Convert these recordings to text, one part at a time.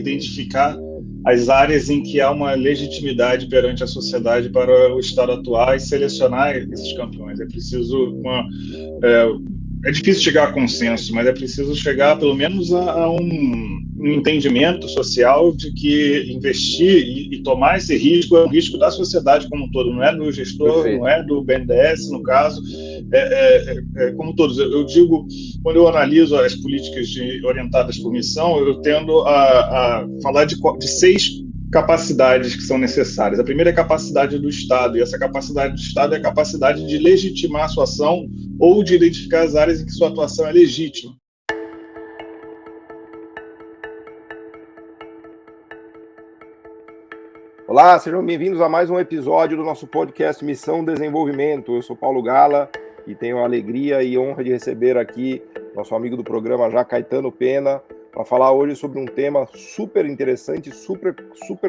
identificar as áreas em que há uma legitimidade perante a sociedade para o Estado atuar e selecionar esses campeões. É preciso é difícil chegar a consenso, mas é preciso chegar pelo menos a um entendimento social de que investir e tomar esse risco é um risco da sociedade como um todo, não é do gestor, Perfeito. Não é do BNDES, no caso, como todos. Eu digo, quando eu analiso as políticas orientadas por missão, eu tendo a falar de 6 capacidades que são necessárias. A primeira é a capacidade do Estado, e essa capacidade do Estado é a capacidade de legitimar a sua ação ou de identificar as áreas em que sua atuação é legítima. Olá, sejam bem-vindos a mais um episódio do nosso podcast Missão Desenvolvimento. Eu sou Paulo Gala e tenho a alegria e honra de receber aqui nosso amigo do programa já, Caetano Pena, para falar hoje sobre um tema super interessante, super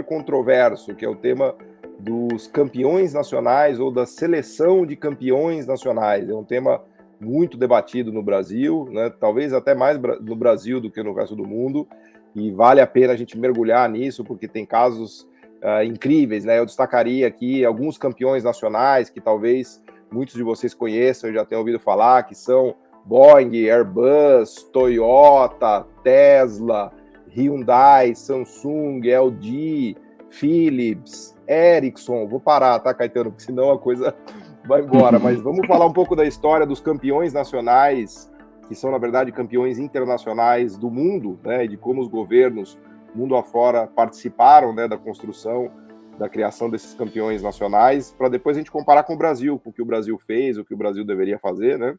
controverso, que é o tema dos campeões nacionais ou da seleção de campeões nacionais. É um tema muito debatido no Brasil, né? Talvez até mais no Brasil do que no resto do mundo, e vale a pena a gente mergulhar nisso, porque tem casos incríveis, né? Eu destacaria aqui alguns campeões nacionais que talvez muitos de vocês conheçam e já tenham ouvido falar, que são Boeing, Airbus, Toyota, Tesla, Hyundai, Samsung, LG, Philips, Ericsson. Vou parar, tá, Caetano? Porque senão a coisa vai embora. Mas vamos falar um pouco da história dos campeões nacionais, que são, na verdade, campeões internacionais do mundo, né? E de como os governos mundo afora participaram, né, da construção, da criação desses campeões nacionais, para depois a gente comparar com o Brasil, com o que o Brasil fez, o que o Brasil deveria fazer, né?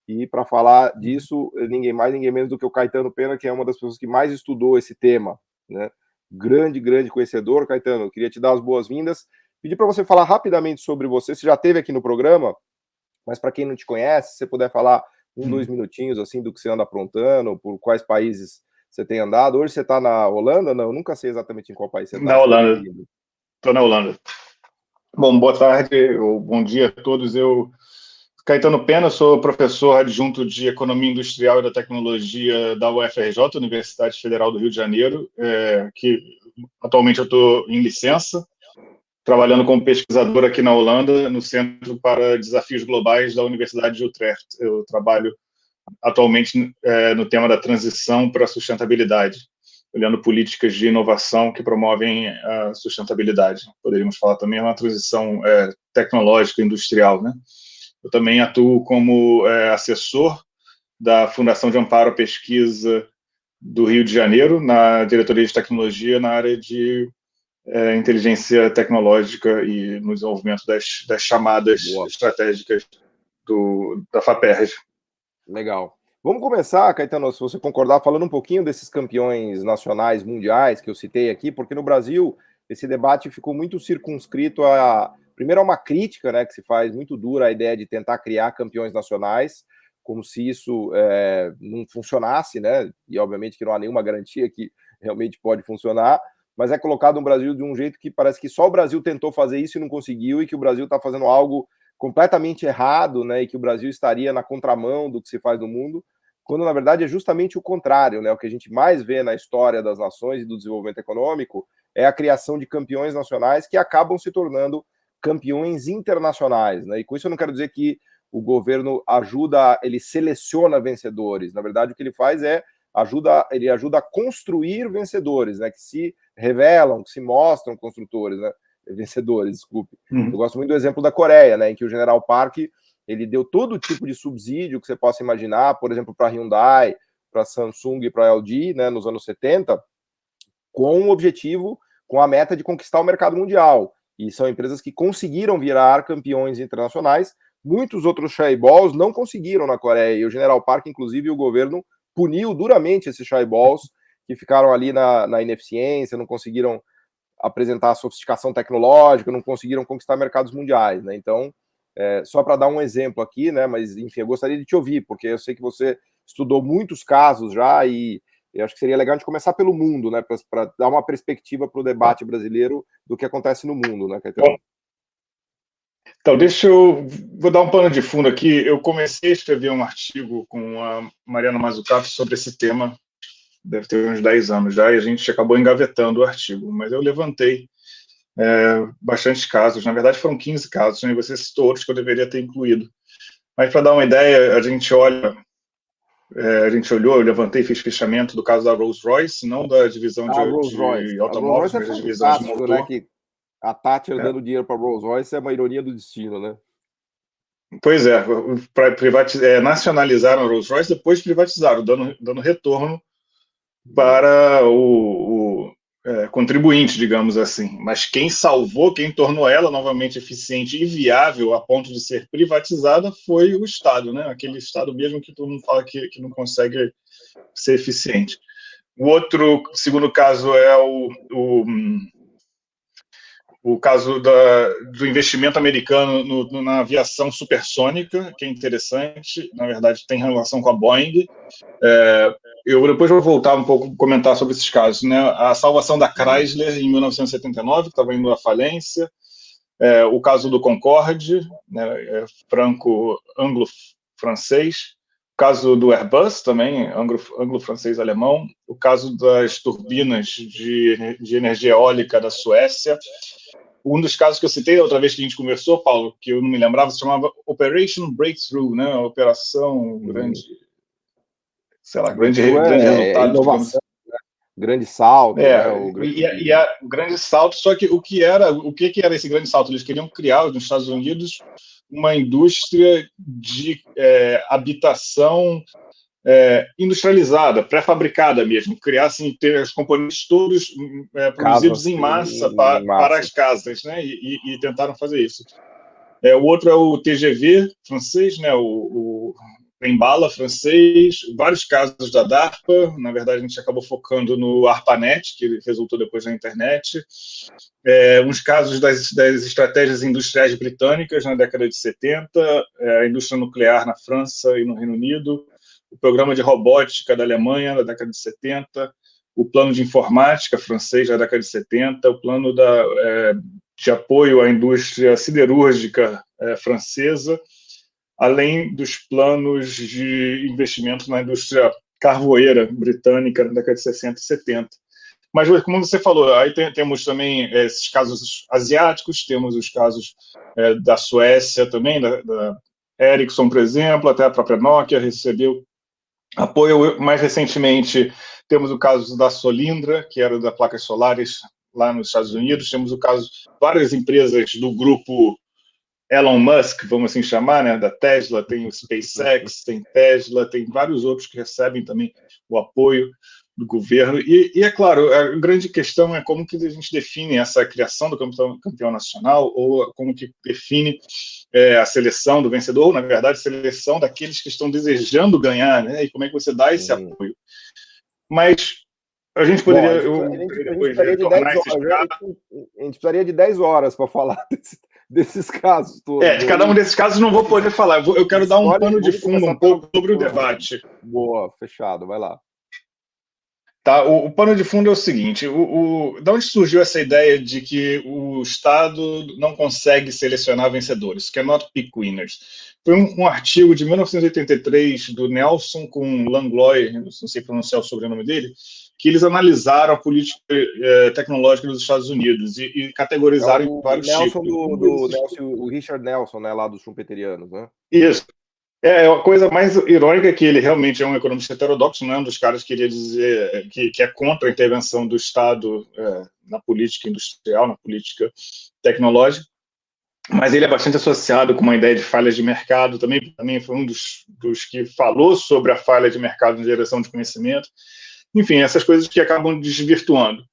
E para falar disso, ninguém mais, ninguém menos do que o Caetano Pena, que é uma das pessoas que mais estudou esse tema, né? Grande conhecedor. Caetano, eu queria te dar as boas-vindas, pedir para você falar rapidamente sobre você. Você já esteve aqui no programa, mas para quem não te conhece, se você puder falar 2 minutinhos assim do que você anda aprontando, por quais países você tem andado. Hoje você está na Holanda? Não, eu nunca sei exatamente em qual país você está. Na Holanda. Estou na Holanda. Bom, boa tarde ou bom dia a todos. Eu, Caetano Pena, sou professor adjunto de Economia Industrial e da Tecnologia da UFRJ, Universidade Federal do Rio de Janeiro, que atualmente eu estou em licença, trabalhando como pesquisador aqui na Holanda, no Centro para Desafios Globais da Universidade de Utrecht. Eu trabalho atualmente no tema da transição para a sustentabilidade, olhando políticas de inovação que promovem a sustentabilidade. Poderíamos falar também uma transição tecnológica industrial, né? Eu também atuo como assessor da Fundação de Amparo à Pesquisa do Rio de Janeiro, na diretoria de tecnologia, na área de inteligência tecnológica e no desenvolvimento das chamadas estratégicas da FAPERJ. Legal. Vamos começar, Caetano, se você concordar, falando um pouquinho desses campeões nacionais, mundiais, que eu citei aqui, porque no Brasil esse debate ficou muito circunscrito primeiro, a uma crítica, né, que se faz muito dura, a ideia de tentar criar campeões nacionais, como se isso não funcionasse, né, e obviamente que não há nenhuma garantia que realmente pode funcionar, mas é colocado no Brasil de um jeito que parece que só o Brasil tentou fazer isso e não conseguiu, e que o Brasil está fazendo algo completamente errado, né, e que o Brasil estaria na contramão do que se faz no mundo, quando na verdade é justamente o contrário, né? O que a gente mais vê na história das nações e do desenvolvimento econômico é a criação de campeões nacionais que acabam se tornando campeões internacionais, né? E com isso eu não quero dizer que o governo ele seleciona vencedores. Na verdade, o que ele faz ele ajuda a construir vencedores, né? Que se revelam, que se mostram construtores, né? Vencedores, desculpe. Eu gosto muito do exemplo da Coreia, né, em que o General Park ele deu todo tipo de subsídio que você possa imaginar, por exemplo, para Hyundai, para Samsung e para LG, né, nos anos 70, com o objetivo, com a meta de conquistar o mercado mundial. E são empresas que conseguiram virar campeões internacionais. Muitos outros chaeballs não conseguiram na Coreia. E o General Park, inclusive, o governo puniu duramente esses chaeballs que ficaram ali na ineficiência, não conseguiram apresentar a sofisticação tecnológica, não conseguiram conquistar mercados mundiais, né? Então, só para dar um exemplo aqui, né? Mas, enfim, eu gostaria de te ouvir, porque eu sei que você estudou muitos casos já e eu acho que seria legal a gente começar pelo mundo, né? Para dar uma perspectiva para o debate brasileiro do que acontece no mundo, né, Caetano? Então, vou dar um pano de fundo aqui. Eu comecei a escrever um artigo com a Mariana Mazzucato sobre esse tema deve ter uns 10 anos já, e a gente acabou engavetando o artigo, mas eu levantei bastantes casos, na verdade foram 15 casos, né? Você citou outros que eu deveria ter incluído. Mas para dar uma ideia, a gente olhou, eu levantei e fiz fechamento do caso da Rolls-Royce, não da divisão A Rolls-Royce. de A Rolls-Royce automóveis, é mas da divisão de fantástico, né? motor. Que a Thatcher É. dando dinheiro para a Rolls-Royce é uma ironia do destino, né? Pois é, nacionalizaram a Rolls-Royce, depois privatizaram, dando retorno para o contribuinte, digamos assim. Mas quem salvou, quem tornou ela novamente eficiente e viável a ponto de ser privatizada foi o Estado, né? Aquele Estado mesmo que todo mundo fala que não consegue ser eficiente. O outro, segundo caso, é o caso do investimento americano na aviação supersônica, que é interessante, na verdade tem relação com a Boeing. Eu depois vou voltar um pouco comentar sobre esses casos, né? A salvação da Chrysler em 1979, que estava indo à falência, o caso do Concorde, né, franco-anglo-francês, o caso do Airbus também, anglo-francês-alemão, o caso das turbinas de energia eólica da Suécia. Um dos casos que eu citei da outra vez que a gente conversou, Paulo, que eu não me lembrava, se chamava Operation Breakthrough, né? Operação grande, sei lá, grande resultado, digamos inovação, né? Grande salto, né? O grande salto, só que o que era esse grande salto? Eles queriam criar nos Estados Unidos uma indústria de habitação industrializada, pré-fabricada mesmo, criar assim, ter os componentes todos produzidos em massa, para as casas, né? E tentaram fazer isso. O outro é o TGV francês, né? O Trem-bala francês, vários casos da DARPA, na verdade a gente acabou focando no ARPANET, que resultou depois na internet, uns casos das estratégias industriais britânicas na década de 70, a indústria nuclear na França e no Reino Unido, o programa de robótica da Alemanha na década de 70, o plano de informática francês na década de 70, o plano de apoio à indústria siderúrgica francesa, além dos planos de investimento na indústria carvoeira britânica na década de 60 e 70. Mas, como você falou, aí temos também esses casos asiáticos, temos os casos da Suécia também, da Ericsson, por exemplo, até a própria Nokia recebeu apoio. Mais recentemente, temos o caso da Solindra, que era da placas solares lá nos Estados Unidos. Temos o caso de várias empresas do grupo Elon Musk, vamos assim chamar, né, da Tesla, tem o SpaceX, tem Tesla, tem vários outros que recebem também o apoio do governo. E é claro, a grande questão é como que a gente define essa criação do campeão nacional, ou como que define a seleção do vencedor, ou, na verdade, a seleção daqueles que estão desejando ganhar, né, e como é que você dá esse apoio. Mas a gente poderia depois retornar esses casos. A gente precisaria de 10 horas para falar desses casos todos. De cada um desses casos não vou poder falar. Eu quero dar um pano de fundo um pouco sobre o debate. Boa, fechado, vai lá. Tá, o pano de fundo é o seguinte: de onde surgiu essa ideia de que o Estado não consegue selecionar vencedores, cannot pick winners? Foi um artigo de 1983 do Nelson com Langlois, não sei pronunciar o sobrenome dele, que eles analisaram a política tecnológica dos Estados Unidos e categorizaram em vários Nelson tipos. O Richard Nelson, né, lá dos Schumpeterianos, né? Isso. A coisa mais irônica é que ele realmente é um economista heterodoxo, não é um dos caras que queria dizer que é contra a intervenção do Estado na política industrial, na política tecnológica, mas ele é bastante associado com uma ideia de falhas de mercado, também foi um dos que falou sobre a falha de mercado na direção de conhecimento. Enfim, essas coisas que acabam desvirtuando.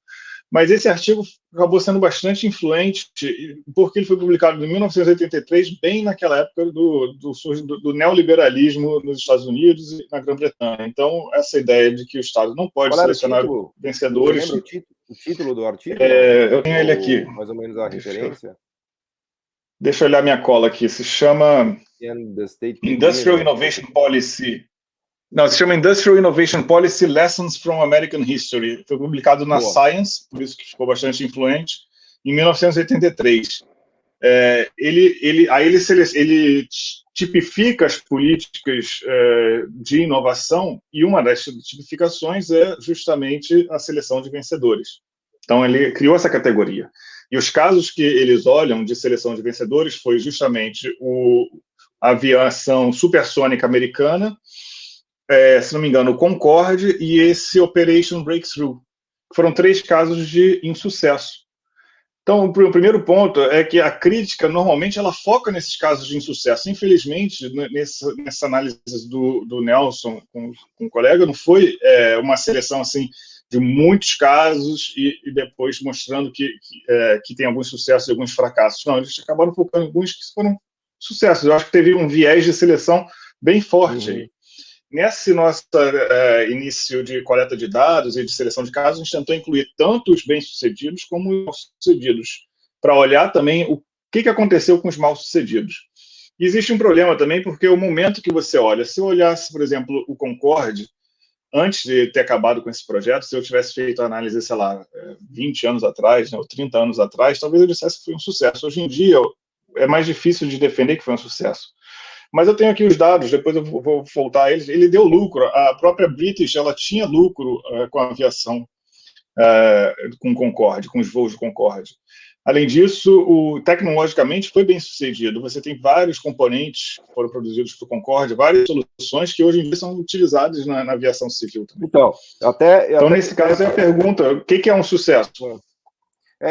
Mas esse artigo acabou sendo bastante influente, porque ele foi publicado em 1983, bem naquela época do neoliberalismo nos Estados Unidos e na Grã-Bretanha. Então, essa ideia de que o Estado não pode selecionar vencedores... Você lembra o título do artigo? Eu tenho ele aqui. Mais ou menos a referência? Deixa eu olhar minha cola aqui. Se chama Industrial Innovation Policy. Não, se chama Industrial Innovation Policy Lessons from American History. Foi publicado na Science, por isso que ficou bastante influente, em 1983. Ele tipifica as políticas de inovação, e uma das tipificações é justamente a seleção de vencedores. Então, ele criou essa categoria. E os casos que eles olham de seleção de vencedores foi justamente a aviação supersônica americana, se não me engano, o Concorde e esse Operation Breakthrough. Foram 3 casos de insucesso. Então, o primeiro ponto é que a crítica, normalmente, ela foca nesses casos de insucesso. Infelizmente, nessa análise do Nelson com o colega, não foi uma seleção assim de muitos casos e depois mostrando que tem alguns sucessos e alguns fracassos. Não, eles acabaram focando em alguns que foram sucessos. Eu acho que teve um viés de seleção bem forte aí. Nesse nosso início de coleta de dados e de seleção de casos, a gente tentou incluir tanto os bem-sucedidos como os mal-sucedidos, para olhar também o que aconteceu com os mal-sucedidos. E existe um problema também, porque o momento que você olha, se eu olhasse, por exemplo, o Concorde, antes de ter acabado com esse projeto, se eu tivesse feito a análise, sei lá, 20 anos atrás, né, ou 30 anos atrás, talvez eu dissesse que foi um sucesso. Hoje em dia, é mais difícil de defender que foi um sucesso. Mas eu tenho aqui os dados, depois eu vou voltar a eles. Ele deu lucro, a própria British ela tinha lucro com a aviação, com o Concorde, com os voos do Concorde. Além disso, tecnologicamente foi bem sucedido. Você tem vários componentes que foram produzidos para o Concorde, várias soluções que hoje em dia são utilizadas na aviação civil também. Então, nesse caso, é a pergunta: o que é um sucesso?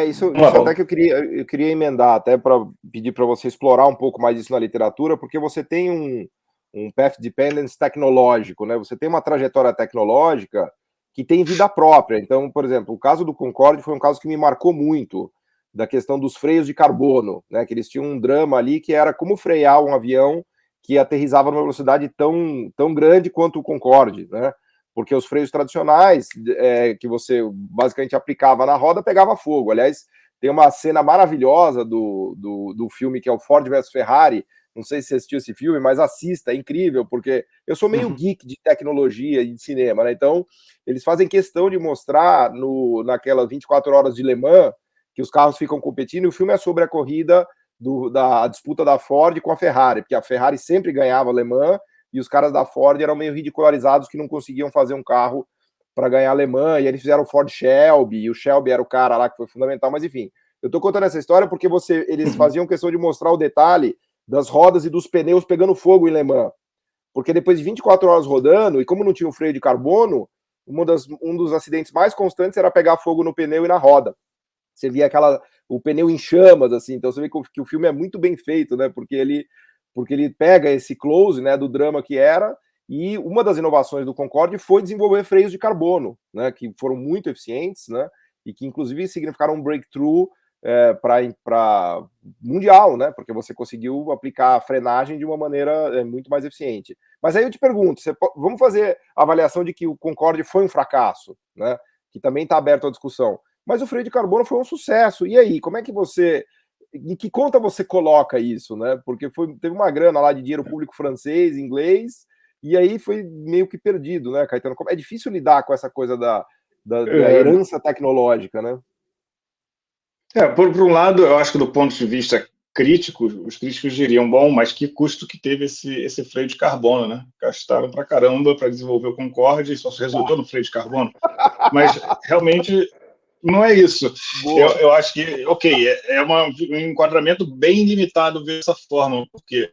Isso até que eu queria emendar, até para pedir para você explorar um pouco mais isso na literatura, porque você tem um path dependence tecnológico, né? Você tem uma trajetória tecnológica que tem vida própria. Então, por exemplo, o caso do Concorde foi um caso que me marcou muito, da questão dos freios de carbono, né? Que eles tinham um drama ali que era como frear um avião que aterrissava numa velocidade tão grande quanto o Concorde, né? Porque os freios tradicionais que você basicamente aplicava na roda pegava fogo. Aliás, tem uma cena maravilhosa do filme que é o Ford vs Ferrari. Não sei se você assistiu esse filme, mas assista, é incrível, porque eu sou meio geek de tecnologia e de cinema, né? Então, eles fazem questão de mostrar naquelas 24 horas de Le Mans que os carros ficam competindo, e o filme é sobre a corrida da disputa da Ford com a Ferrari, porque a Ferrari sempre ganhava Le Mans, e os caras da Ford eram meio ridicularizados que não conseguiam fazer um carro para ganhar alemã, e eles fizeram o Ford Shelby, e o Shelby era o cara lá que foi fundamental, mas enfim, eu tô contando essa história porque eles faziam questão de mostrar o detalhe das rodas e dos pneus pegando fogo em Le Mans, porque depois de 24 horas rodando, e como não tinha o freio de carbono, um dos acidentes mais constantes era pegar fogo no pneu e na roda. Você via o pneu em chamas, assim, então você vê que o filme é muito bem feito, né, porque ele pega esse close, né, do drama que era, e uma das inovações do Concorde foi desenvolver freios de carbono, né, que foram muito eficientes, né, e que inclusive significaram um breakthrough para mundial, né, porque você conseguiu aplicar a frenagem de uma maneira muito mais eficiente. Mas aí eu te pergunto, vamos fazer a avaliação de que o Concorde foi um fracasso, né, que também está aberto à discussão, mas o freio de carbono foi um sucesso. E aí, como é que em que conta você coloca isso, né? Porque teve uma grana lá de dinheiro público francês, inglês, e aí foi meio que perdido, né, Caetano? É difícil lidar com essa coisa da herança tecnológica, né? Por um lado, eu acho que do ponto de vista crítico, os críticos diriam, bom, mas que custo que teve esse freio de carbono, né? Gastaram pra caramba para desenvolver o Concorde e só resultou no freio de carbono. Mas realmente não é isso. Eu acho que, ok, um enquadramento bem limitado dessa forma, porque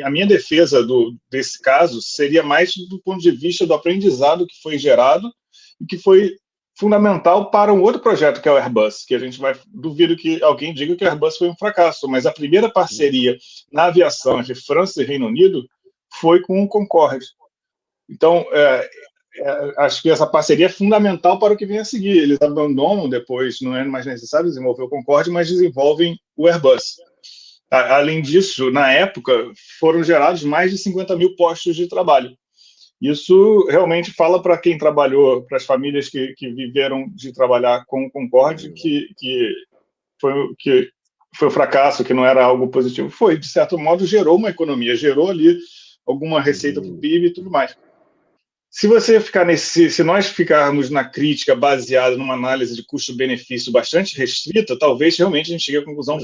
a minha defesa desse caso seria mais do ponto de vista do aprendizado que foi gerado e que foi fundamental para um outro projeto, que é o Airbus, que a gente duvido que alguém diga que o Airbus foi um fracasso, mas a primeira parceria na aviação entre França e Reino Unido foi com o Concorde. Então, acho que essa parceria é fundamental para o que vem a seguir. Eles abandonam depois, não é mais necessário desenvolver o Concorde, mas desenvolvem o Airbus. Além disso, na época, foram gerados mais de 50 mil postos de trabalho. Isso realmente fala para quem trabalhou, para as famílias que viveram de trabalhar com o Concorde, que foi um fracasso, que não era algo positivo. Foi, de certo modo, gerou uma economia, gerou ali alguma receita para o PIB e tudo mais. se nós ficarmos na crítica baseada numa análise de custo-benefício bastante restrita, talvez realmente a gente chegue à conclusão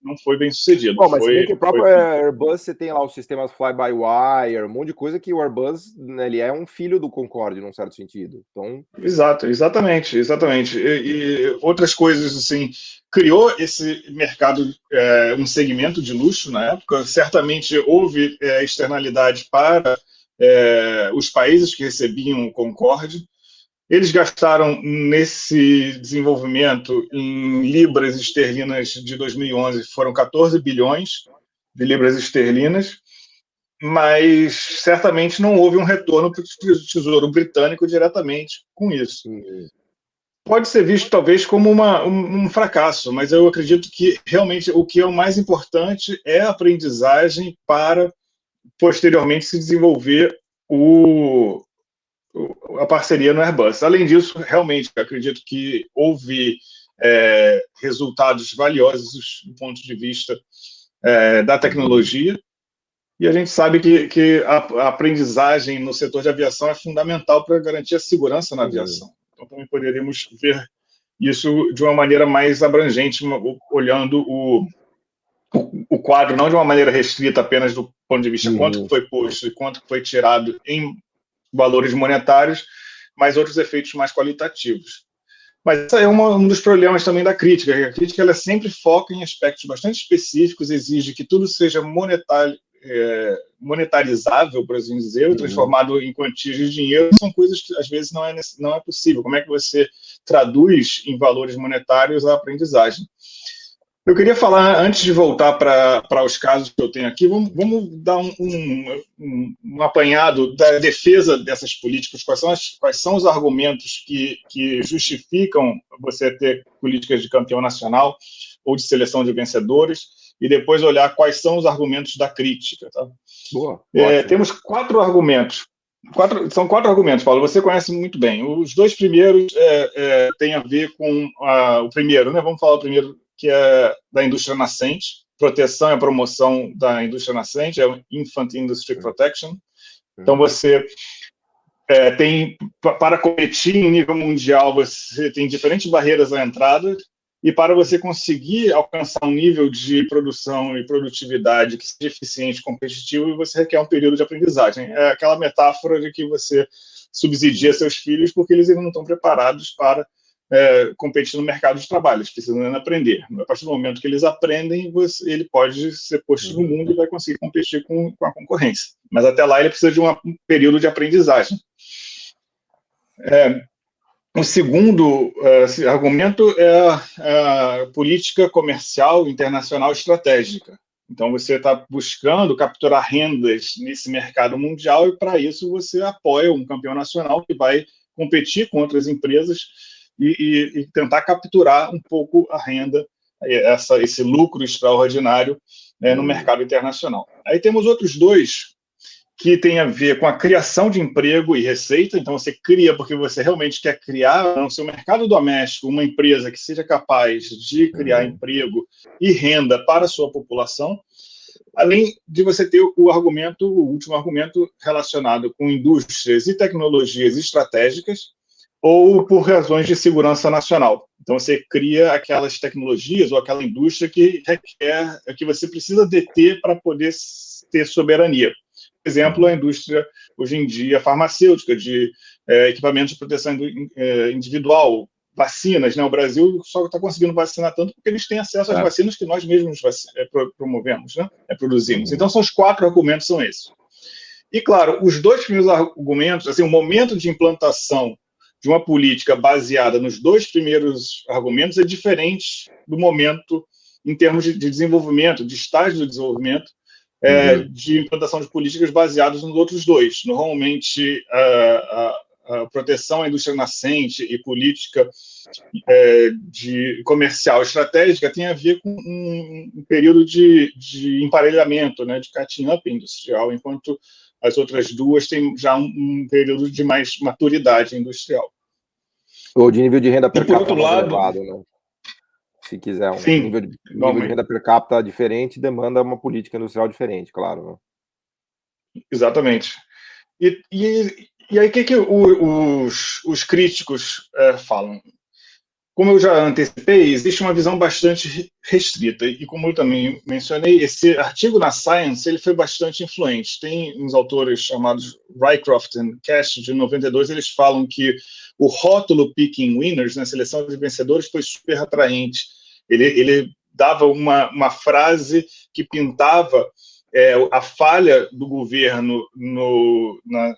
não foi bem sucedido. Bom, mas se bem que o próprio Airbus, você tem lá os sistemas fly-by-wire, um monte de coisa que o Airbus, né, ele é um filho do Concorde, num certo sentido. Então... Exatamente. E outras coisas, assim, criou esse mercado, um segmento de luxo na época. Certamente houve externalidade para os países que recebiam o Concorde. Eles gastaram nesse desenvolvimento em libras esterlinas de 2011, foram 14 bilhões de libras esterlinas, mas certamente não houve um retorno para o Tesouro Britânico diretamente com isso. Pode ser visto talvez como um fracasso, mas eu acredito que realmente o que é o mais importante é a aprendizagem para posteriormente se desenvolver a parceria no Airbus. Além disso, realmente, acredito que houve resultados valiosos do ponto de vista da tecnologia, e a gente sabe que a aprendizagem no setor de aviação é fundamental para garantir a segurança na aviação. Então, também poderíamos ver isso de uma maneira mais abrangente, olhando o quadro, não de uma maneira restrita apenas do ponto de vista quanto foi posto e quanto foi tirado em valores monetários, mas outros efeitos mais qualitativos. Mas esse é um dos problemas também da crítica. A crítica ela sempre foca em aspectos bastante específicos, exige que tudo seja monetarizável, por assim dizer, transformado em quantias de dinheiro. São coisas que às vezes não é possível. Como é que você traduz em valores monetários a aprendizagem? Eu queria falar, antes de voltar para os casos que eu tenho aqui, vamos dar um apanhado da defesa dessas políticas. Quais são os argumentos que justificam você ter políticas de campeão nacional ou de seleção de vencedores, e depois olhar quais são os argumentos da crítica. Tá? Boa, temos 4 argumentos. São 4 argumentos, Paulo, você conhece muito bem. Os 2 primeiros têm a ver com o primeiro, né? Vamos falar o primeiro, que é da indústria nascente, proteção e promoção da indústria nascente, é o Infant Industry Protection. Então, você tem, para competir em nível mundial, você tem diferentes barreiras à entrada, e para você conseguir alcançar um nível de produção e produtividade que seja eficiente e competitivo, você requer um período de aprendizagem. É aquela metáfora de que você subsidia seus filhos porque eles ainda não estão preparados para competir no mercado de trabalho, eles precisam ainda aprender. A partir do momento que eles aprendem, ele pode ser posto no mundo e vai conseguir competir com a concorrência. Mas até lá ele precisa de um período de aprendizagem. O segundo argumento é a política comercial internacional estratégica. Então, você está buscando capturar rendas nesse mercado mundial e, para isso, você apoia um campeão nacional que vai competir com outras empresas e tentar capturar um pouco a renda, esse lucro extraordinário no mercado internacional. Aí temos outros 2 que tem a ver com a criação de emprego e receita. Então, você cria porque você realmente quer criar no seu mercado doméstico uma empresa que seja capaz de criar emprego e renda para a sua população, além de você ter o último argumento relacionado com indústrias e tecnologias estratégicas ou por razões de segurança nacional. Então, você cria aquelas tecnologias ou aquela indústria que requer, que você precisa deter para poder ter soberania. Por exemplo, a indústria, hoje em dia, farmacêutica, de equipamentos de proteção individual, vacinas, né? O Brasil só está conseguindo vacinar tanto porque eles têm acesso às vacinas que nós mesmos promovemos, né? Produzimos. Então, os 4 argumentos são esses. E, claro, os 2 primeiros argumentos, assim, o momento de implantação de uma política baseada nos 2 primeiros argumentos é diferente do momento em termos de desenvolvimento, de estágio do desenvolvimento, de implantação de políticas baseadas nos outros 2. Normalmente, a proteção à indústria nascente e política de comercial estratégica tem a ver com um período de emparelhamento, né, de catching up industrial, enquanto as outras 2 têm já um período de mais maturidade industrial. Ou de nível de renda per capita mais elevado, né? Se quiser nível de renda per capita diferente, demanda uma política industrial diferente, claro. Né? Exatamente. E aí, o que, que os críticos falam? Como eu já antecipei, existe uma visão bastante restrita, e como eu também mencionei, esse artigo na Science ele foi bastante influente. Tem uns autores chamados Rycroft e Cash, de 92, eles falam que o rótulo Picking Winners, na seleção de vencedores, foi super atraente. Ele dava uma frase que pintava a falha do governo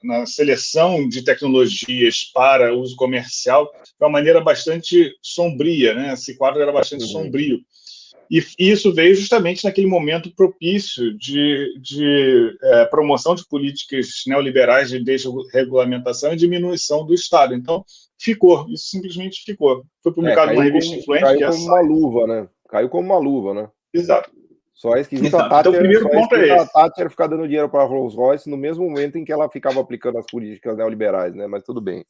na seleção de tecnologias para uso comercial de uma maneira bastante sombria, né? Esse quadro era bastante sombrio. E isso veio justamente naquele momento propício de promoção de políticas neoliberais de desregulamentação e diminuição do Estado. Então, isso simplesmente ficou. Foi publicado numa revista influente, que é a como uma luva, né? Caiu como uma luva, né? Exato. Só é esquisito Exato. Então, o primeiro ponto é esse. A Thatcher ficar dando dinheiro para a Rolls-Royce no mesmo momento em que ela ficava aplicando as políticas neoliberais, né? Mas tudo bem.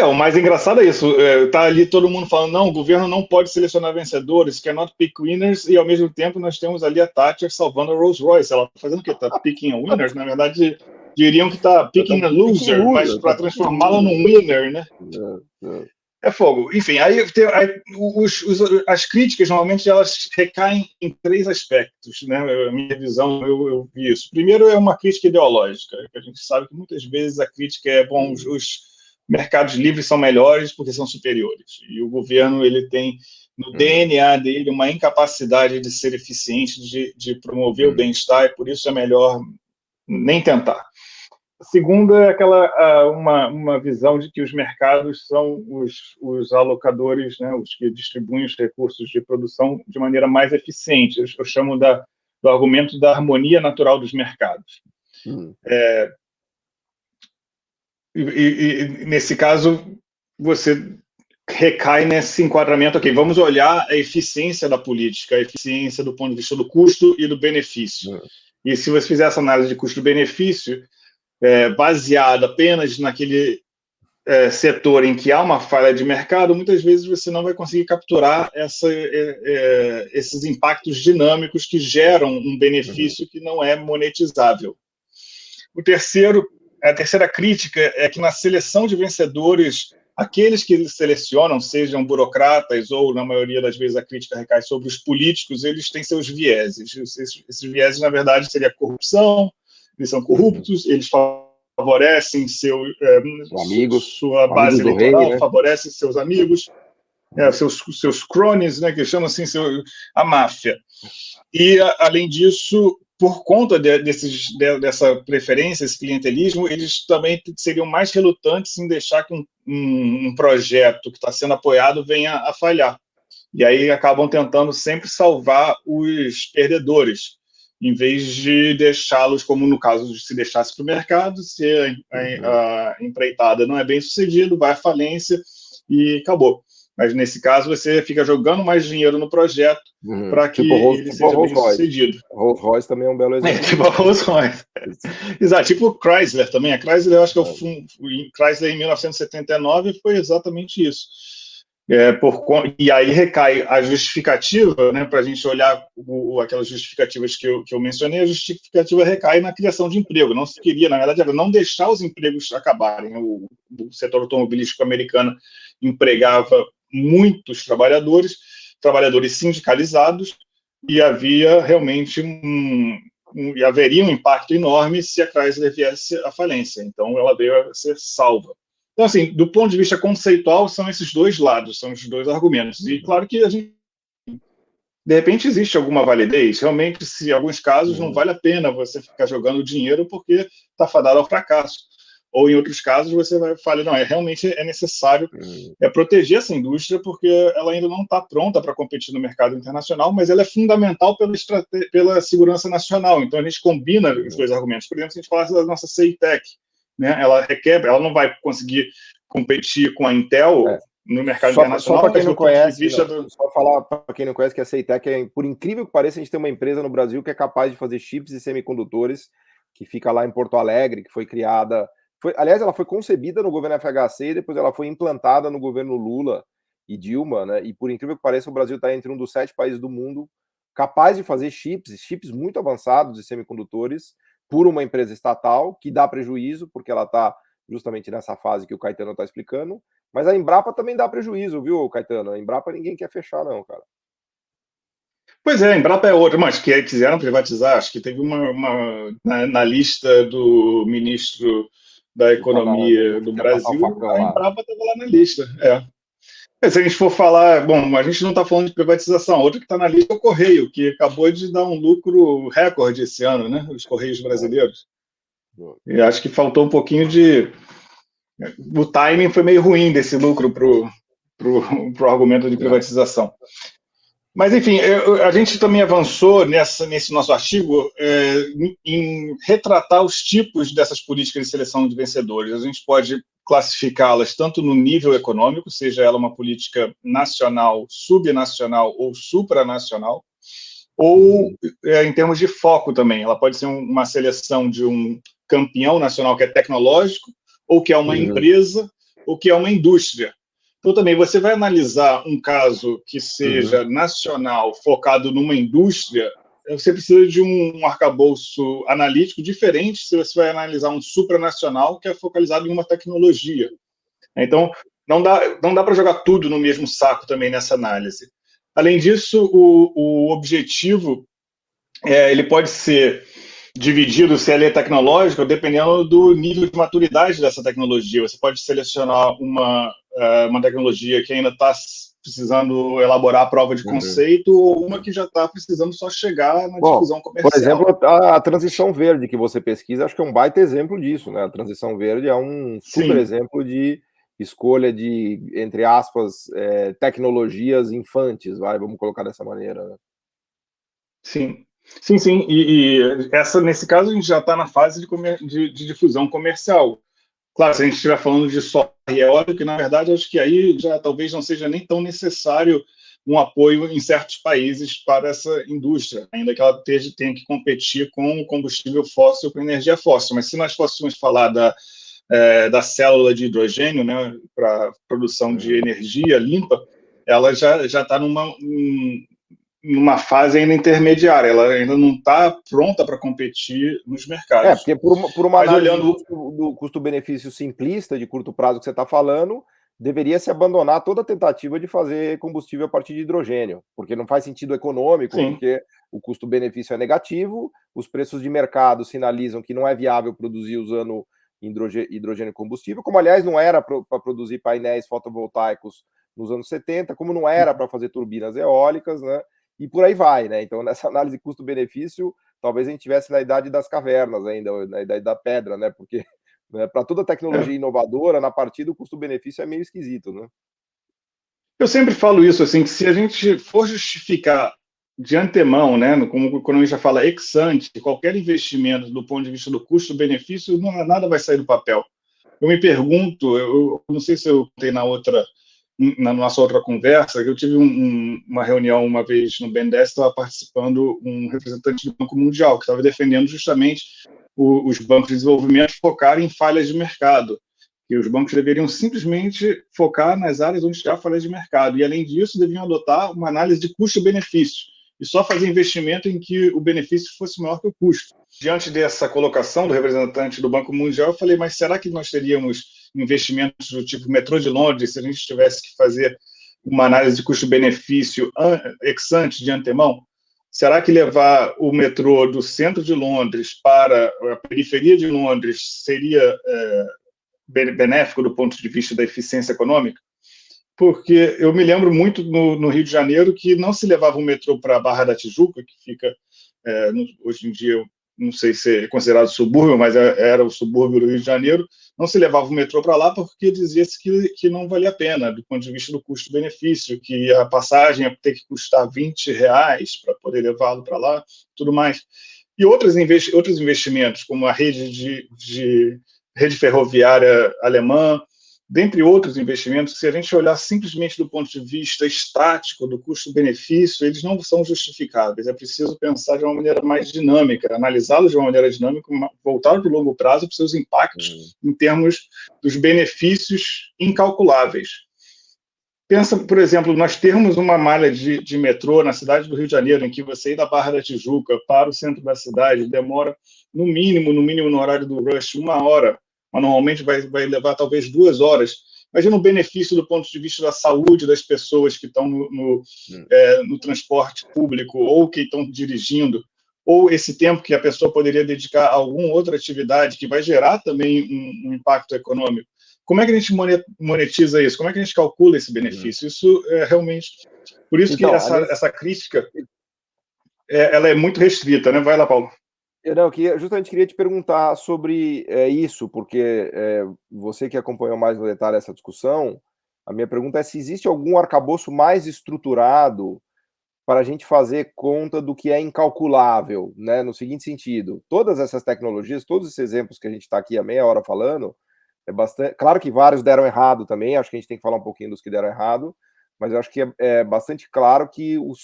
O mais engraçado é isso. Tá ali todo mundo falando, não, o governo não pode selecionar vencedores, cannot pick winners, e ao mesmo tempo nós temos ali a Thatcher salvando a Rolls-Royce. Ela tá fazendo o quê? Tá picking a winners? Na verdade, diriam que tá picking a loser, mas para transformá-la num winner, né? É fogo. Enfim, as críticas, normalmente, elas recaem em três aspectos, né? A minha visão, eu vi isso. Primeiro é uma crítica ideológica, que a gente sabe que muitas vezes a crítica é, bom, os mercados livres são melhores porque são superiores. E o governo, ele tem no DNA dele uma incapacidade de ser eficiente, de promover o bem-estar, e por isso é melhor nem tentar. A segunda é uma visão de que os mercados são os alocadores, né, os que distribuem os recursos de produção de maneira mais eficiente. Eu chamo do argumento da harmonia natural dos mercados. E nesse caso, você recai nesse enquadramento, ok, vamos olhar a eficiência da política, a eficiência do ponto de vista do custo e do benefício. E se você fizer essa análise de custo-benefício, baseada apenas naquele setor em que há uma falha de mercado, muitas vezes você não vai conseguir capturar esses impactos dinâmicos que geram um benefício que não é monetizável. A terceira crítica é que na seleção de vencedores, aqueles que eles selecionam, sejam burocratas ou, na maioria das vezes, a crítica recai sobre os políticos, eles têm seus vieses. Esses vieses, na verdade, seria a corrupção, eles são corruptos, eles favorecem sua base eleitoral, rei, né? Favorecem seus amigos, seus cronies, né, que chamam assim a máfia. E, além disso, por conta dessa preferência, esse clientelismo, eles também seriam mais relutantes em deixar que um projeto que está sendo apoiado venha a falhar. E aí acabam tentando sempre salvar os perdedores, em vez de deixá-los, como no caso de se deixasse para o mercado, se a empreitada não é bem sucedida, vai à falência e acabou. Mas nesse caso você fica jogando mais dinheiro no projeto para que ele seja bem sucedido. Rolls-Royce também é um belo exemplo. Tipo a Rolls-Royce. Exato, tipo o Chrysler também. A Chrysler, eu acho que Chrysler em 1979 foi exatamente isso. E aí recai a justificativa, né, para a gente olhar aquelas justificativas que eu mencionei, a justificativa recai na criação de emprego. Não se queria, na verdade, era não deixar os empregos acabarem. O setor automobilístico americano empregava muitos trabalhadores sindicalizados, e havia realmente haveria um impacto enorme se a Chrysler viesse à falência. Então, ela veio a ser salva. Então, assim, do ponto de vista conceitual, são esses dois lados, são os dois argumentos. E claro que de repente existe alguma validez. Realmente, se em alguns casos não vale a pena você ficar jogando dinheiro porque está fadado ao fracasso. Ou em outros casos você vai falar, não, realmente é necessário proteger essa indústria porque ela ainda não está pronta para competir no mercado internacional, mas ela é fundamental pela segurança nacional. Então a gente combina os dois argumentos. Por exemplo, se a gente falasse da nossa CITEC, né, ela não vai conseguir competir com a Intel no mercado internacional. Só para quem não conhece, só falar para quem não conhece que a CITEC, por incrível que pareça, a gente tem uma empresa no Brasil que é capaz de fazer chips e semicondutores, que fica lá em Porto Alegre, que foi criada. Aliás, ela foi concebida no governo FHC e depois ela foi implantada no governo Lula e Dilma, né? E por incrível que pareça, o Brasil está entre um dos 7 países do mundo capaz de fazer chips muito avançados de semicondutores por uma empresa estatal que dá prejuízo, porque ela está justamente nessa fase que o Caetano está explicando, mas a Embrapa também dá prejuízo, viu, Caetano? A Embrapa ninguém quer fechar, não, cara. Pois é, a Embrapa é outra, mas que quiseram privatizar, acho que teve na lista do ministro da Economia do Quer passar o Brasil, facão a lá. Embrapa estava lá na lista. Se a gente for falar, bom, a gente não está falando de privatização, outra que está na lista é o Correio, que acabou de dar um lucro recorde esse ano, né? Os Correios brasileiros. E acho que faltou um pouquinho de. O timing foi meio ruim desse lucro para o argumento de privatização. Mas, enfim, a gente também avançou nesse nosso artigo em retratar os tipos dessas políticas de seleção de vencedores. A gente pode classificá-las tanto no nível econômico, seja ela uma política nacional, subnacional ou supranacional, ou em termos de foco também. Ela pode ser uma seleção de um campeão nacional que é tecnológico, ou que é uma empresa, ou que é uma indústria. Então, também, você vai analisar um caso que seja nacional, focado numa indústria, você precisa de um arcabouço analítico diferente se você vai analisar um supranacional que é focalizado em uma tecnologia. Então, não dá para jogar tudo no mesmo saco também nessa análise. Além disso, o objetivo ele pode ser dividido se ele é tecnológico, dependendo do nível de maturidade dessa tecnologia. Você pode selecionar uma tecnologia que ainda está precisando elaborar a prova de conceito ou uma que já está precisando só chegar na difusão comercial. Por exemplo, a transição verde que você pesquisa, acho que é um baita exemplo disso, né? A transição verde é um super exemplo de escolha de, entre aspas, tecnologias infantes, vamos colocar dessa maneira, né? Sim. Sim. E nesse caso, a gente já está na fase de difusão comercial. Claro, se a gente estiver falando de solar e eólico, na verdade, acho que aí já talvez não seja nem tão necessário um apoio em certos países para essa indústria, ainda que ela tenha que competir com o combustível fóssil, com energia fóssil. Mas se nós fôssemos falar da célula de hidrogênio, né, para produção de energia limpa, ela já está numa fase ainda intermediária, ela ainda não está pronta para competir nos mercados. Porque por uma análise do custo-benefício simplista de curto prazo que você está falando, deveria se abandonar toda a tentativa de fazer combustível a partir de hidrogênio, porque não faz sentido econômico, porque o custo-benefício é negativo, os preços de mercado sinalizam que não é viável produzir usando hidrogênio combustível, como aliás não era para produzir painéis fotovoltaicos nos anos 70, como não era para fazer turbinas eólicas, né? E por aí vai, né? Então, nessa análise custo-benefício, talvez a gente estivesse na idade das cavernas ainda, na idade da pedra, né? Porque para toda tecnologia inovadora, na partida, o custo-benefício é meio esquisito, né? Eu sempre falo isso, assim, que se a gente for justificar de antemão, né, como o economista fala, ex ante, qualquer investimento do ponto de vista do custo-benefício, nada vai sair do papel. Eu me pergunto, eu não sei se eu contei na nossa outra conversa, que eu tive uma reunião uma vez no BNDES, estava participando um representante do Banco Mundial, que estava defendendo justamente os bancos de desenvolvimento focarem em falhas de mercado, que os bancos deveriam simplesmente focar nas áreas onde há falhas de mercado, e além disso deviam adotar uma análise de custo-benefício, e só fazer investimento em que o benefício fosse maior que o custo. Diante dessa colocação do representante do Banco Mundial, eu falei, mas será que nós teríamos investimentos do tipo metrô de Londres se a gente tivesse que fazer uma análise de custo-benefício ex ante, de antemão? Será que levar o metrô do centro de Londres para a periferia de Londres seria benéfico do ponto de vista da eficiência econômica? Porque eu me lembro muito no Rio de Janeiro que não se levava o metrô para a Barra da Tijuca, que fica, hoje em dia, não sei se é considerado subúrbio, mas era o subúrbio do Rio de Janeiro, não se levava o metrô para lá porque dizia-se que não valia a pena, do ponto de vista do custo-benefício, que a passagem ia ter que custar R$20 para poder levá-lo para lá, tudo mais. E outros investimentos, como a rede rede ferroviária alemã, dentre outros investimentos, se a gente olhar simplesmente do ponto de vista estático do custo-benefício, eles não são justificáveis. É preciso pensar de uma maneira mais dinâmica, analisá-los de uma maneira dinâmica, voltar para o longo prazo para os seus impactos em termos dos benefícios incalculáveis. Pensa, por exemplo, nós termos uma malha de metrô na cidade do Rio de Janeiro, em que você ir da Barra da Tijuca para o centro da cidade demora, no mínimo no horário do rush, 1 hora. mas normalmente vai levar talvez 2 horas. Imagina o benefício do ponto de vista da saúde das pessoas que estão no transporte público ou que estão dirigindo, ou esse tempo que a pessoa poderia dedicar a alguma outra atividade que vai gerar também um impacto econômico. Como é que a gente monetiza isso? Como é que a gente calcula esse benefício? Isso é realmente... Por isso que Então, essa crítica ela é muito restrita, né? Vai lá, Paulo. Eu justamente queria te perguntar sobre isso, porque você que acompanhou mais no detalhe essa discussão, a minha pergunta é se existe algum arcabouço mais estruturado para a gente fazer conta do que é incalculável, né? No seguinte sentido, todas essas tecnologias, todos esses exemplos que a gente está aqui há meia hora falando, é bastante. Claro que vários deram errado também, acho que a gente tem que falar um pouquinho dos que deram errado, mas eu acho que é bastante claro que o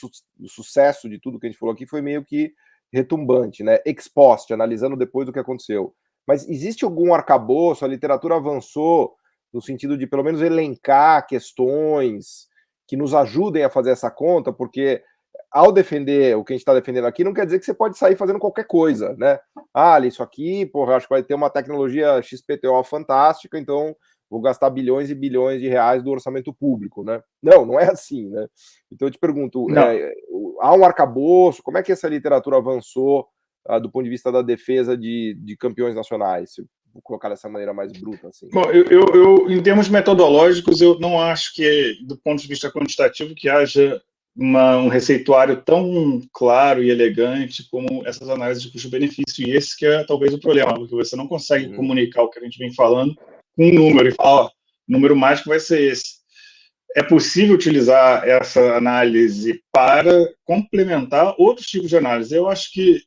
sucesso de tudo que a gente falou aqui foi meio que retumbante, né? Ex post, analisando depois do que aconteceu. Mas existe algum arcabouço? A literatura avançou no sentido de pelo menos elencar questões que nos ajudem a fazer essa conta, porque ao defender o que a gente está defendendo aqui, não quer dizer que você pode sair fazendo qualquer coisa, né? Ah, isso aqui, porra, acho que vai ter uma tecnologia XPTO fantástica, então vou gastar bilhões e bilhões de reais do orçamento público, né? Não é assim, né? Então eu te pergunto, há um arcabouço, como é que essa literatura avançou do ponto de vista da defesa de campeões nacionais? Vou colocar dessa maneira mais bruta, assim. Bom, eu, em termos metodológicos, eu não acho que, do ponto de vista quantitativo, que haja um receituário tão claro e elegante como essas análises de custo-benefício. E esse que é talvez o problema, porque você não consegue comunicar o que a gente vem falando com um número e falar, ó, o número mágico vai ser esse. É possível utilizar essa análise para complementar outros tipos de análise. Eu acho que,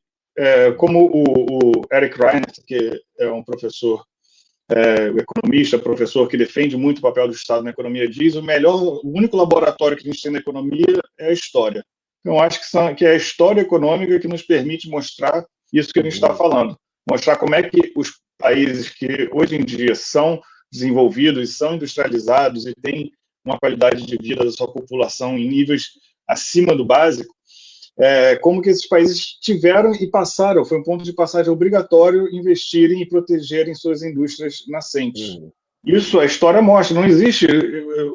como o Eric Reinert, que é um professor economista, professor que defende muito o papel do Estado na economia, diz o único laboratório que a gente tem na economia é a história. Então, acho que é a história econômica que nos permite mostrar isso que a gente está falando. Mostrar como é que os países que hoje em dia são desenvolvidos, são industrializados e têm uma qualidade de vida da sua população em níveis acima do básico, como que esses países tiveram e passaram, foi um ponto de passagem obrigatório investirem e protegerem suas indústrias nascentes. Isso a história mostra, não existe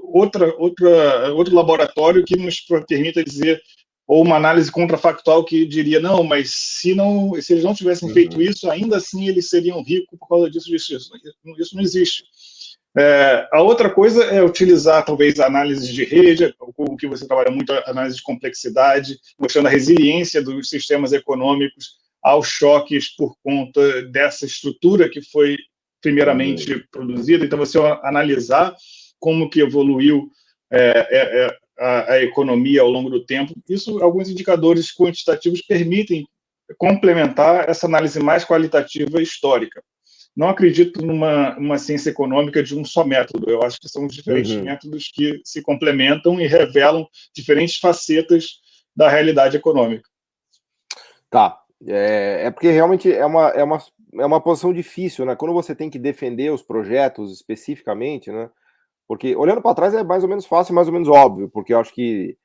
outro laboratório que nos permita dizer, ou uma análise contrafactual que diria, não, mas se eles não tivessem feito isso, ainda assim eles seriam ricos por causa disso. Isso não existe. A outra coisa é utilizar, talvez, análise de rede, o que você trabalha muito, análise de complexidade, mostrando a resiliência dos sistemas econômicos aos choques por conta dessa estrutura que foi primeiramente produzida. Então, você analisar como que evoluiu a economia ao longo do tempo. Isso, alguns indicadores quantitativos permitem complementar essa análise mais qualitativa histórica. Não acredito numa ciência econômica de um só método. Eu acho que são os diferentes métodos que se complementam e revelam diferentes facetas da realidade econômica. Tá. Porque realmente é uma posição difícil, né? Quando você tem que defender os projetos especificamente, né? Porque olhando para trás é mais ou menos fácil, mais ou menos óbvio, porque eu acho que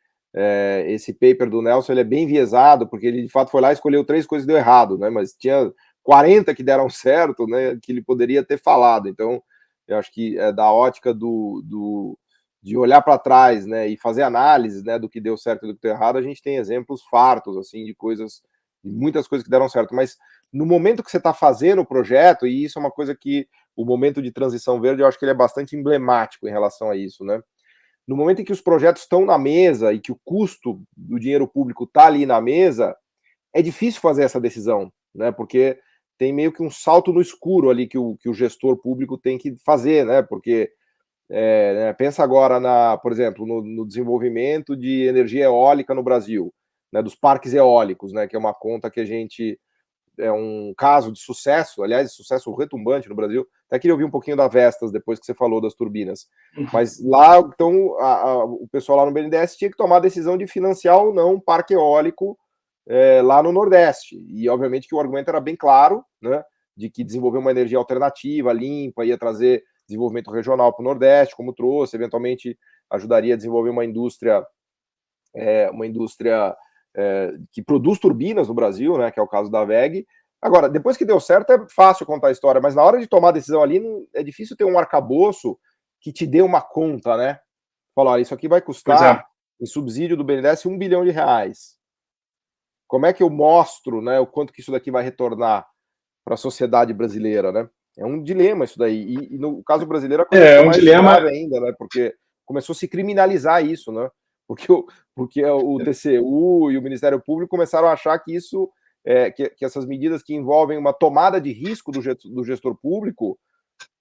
esse paper do Nelson ele é bem enviesado, porque ele de fato foi lá e escolheu 3 coisas que deu errado, né? Mas tinha 40 que deram certo, né? Que ele poderia ter falado. Então, eu acho que da ótica de olhar para trás, né? E fazer análise, né? Do que deu certo e do que deu errado, a gente tem exemplos fartos, assim, de muitas coisas que deram certo. Mas no momento que você está fazendo o projeto, e isso é uma coisa que o momento de transição verde, eu acho que ele é bastante emblemático em relação a isso, né? No momento em que os projetos estão na mesa e que o custo do dinheiro público está ali na mesa, é difícil fazer essa decisão, né? Porque tem meio que um salto no escuro ali que o gestor público tem que fazer, né? Porque pensa agora, por exemplo, no desenvolvimento de energia eólica no Brasil, né? Dos parques eólicos, né? Que é uma conta que a gente é um caso de sucesso, aliás, sucesso retumbante no Brasil. Até queria ouvir um pouquinho da Vestas depois que você falou das turbinas. Mas lá, então, o pessoal lá no BNDES tinha que tomar a decisão de financiar ou não um parque eólico lá no Nordeste. E, obviamente, que o argumento era bem claro, né, de que desenvolver uma energia alternativa, limpa, ia trazer desenvolvimento regional para o Nordeste, como trouxe, eventualmente ajudaria a desenvolver uma indústria que produz turbinas no Brasil, né, que é o caso da WEG, Agora, depois que deu certo, é fácil contar a história, mas na hora de tomar a decisão ali, é difícil ter um arcabouço que te dê uma conta, né? Falar, isso aqui vai Pois é. custar, em subsídio do BNDES, R$ 1 bilhão. Como é que eu mostro, né, o quanto que isso daqui vai retornar para a sociedade brasileira, né? É um dilema isso daí. E no caso brasileiro a coisa É fica um mais dilema. grave ainda, né? Porque começou a se criminalizar isso, né? Porque o TCU e o Ministério Público começaram a achar que isso, que essas medidas que envolvem uma tomada de risco do gestor público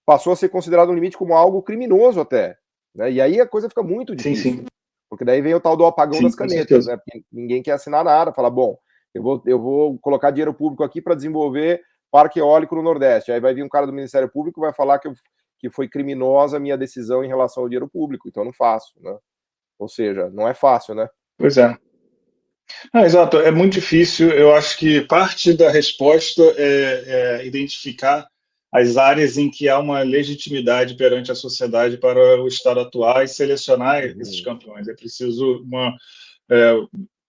passou a ser considerado um limite como algo criminoso até, né? E aí a coisa fica muito Sim, difícil, sim. porque daí vem o tal do apagão Sim, das com canetas, certeza. né? Porque ninguém quer assinar nada, fala, bom, eu vou colocar dinheiro público aqui para desenvolver parque eólico no Nordeste. Aí vai vir um cara do Ministério Público e vai falar que foi criminosa a minha decisão em relação ao dinheiro público, então eu não faço, né? Ou seja, não é fácil, né? Pois é. Exato, é muito difícil. Eu acho que parte da resposta é identificar as áreas em que há uma legitimidade perante a sociedade para o Estado atuar e selecionar esses Uhum. campeões. É preciso é,